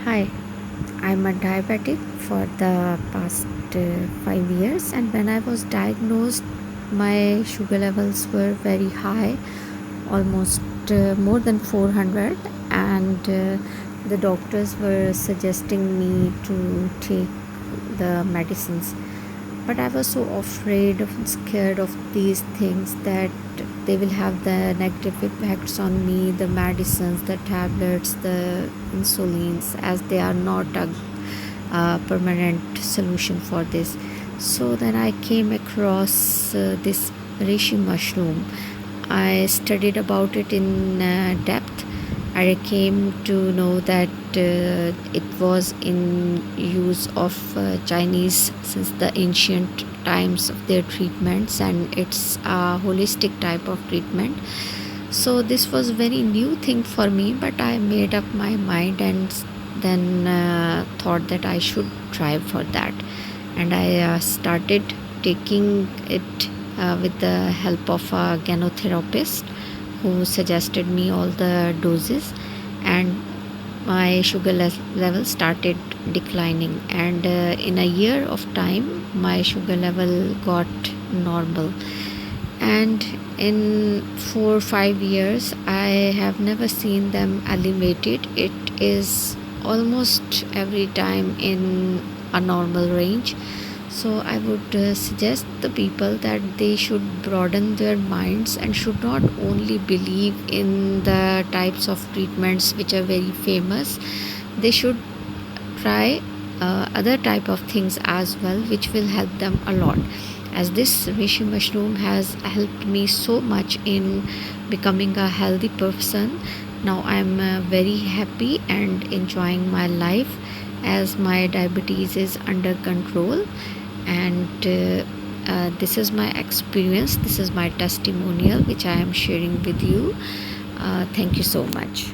Hi, I'm a diabetic for the past 5 years, and when I was diagnosed, my sugar levels were very high, almost more than 400, and the doctors were suggesting me to take the medicines. But I was so afraid and scared of these things that they will have the negative effects on me, the medicines, the tablets, the insulins, as they are not a permanent solution for this. So then I came across this reishi mushroom. I studied about it in depth. I came to know that it was in use of Chinese since the ancient times of their treatments, and it's a holistic type of treatment. So this was very new thing for me, but I made up my mind and then thought that I should try for that, and I started taking it with the help of a gynotherapist who suggested me all the doses, and my sugar level started declining, and in a year of time my sugar level got normal, and in 4 or 5 years I have never seen them elevated. It is almost every time in a normal range. So I would suggest the people that they should broaden their minds and should not only believe in the types of treatments which are very famous. They should try other type of things as well, which will help them a lot, as this reishi mushroom has helped me so much in becoming a healthy person. Now I'm very happy and enjoying my life as my diabetes is under control, and this is my experience, this is my testimonial which I am sharing with you. Thank you so much.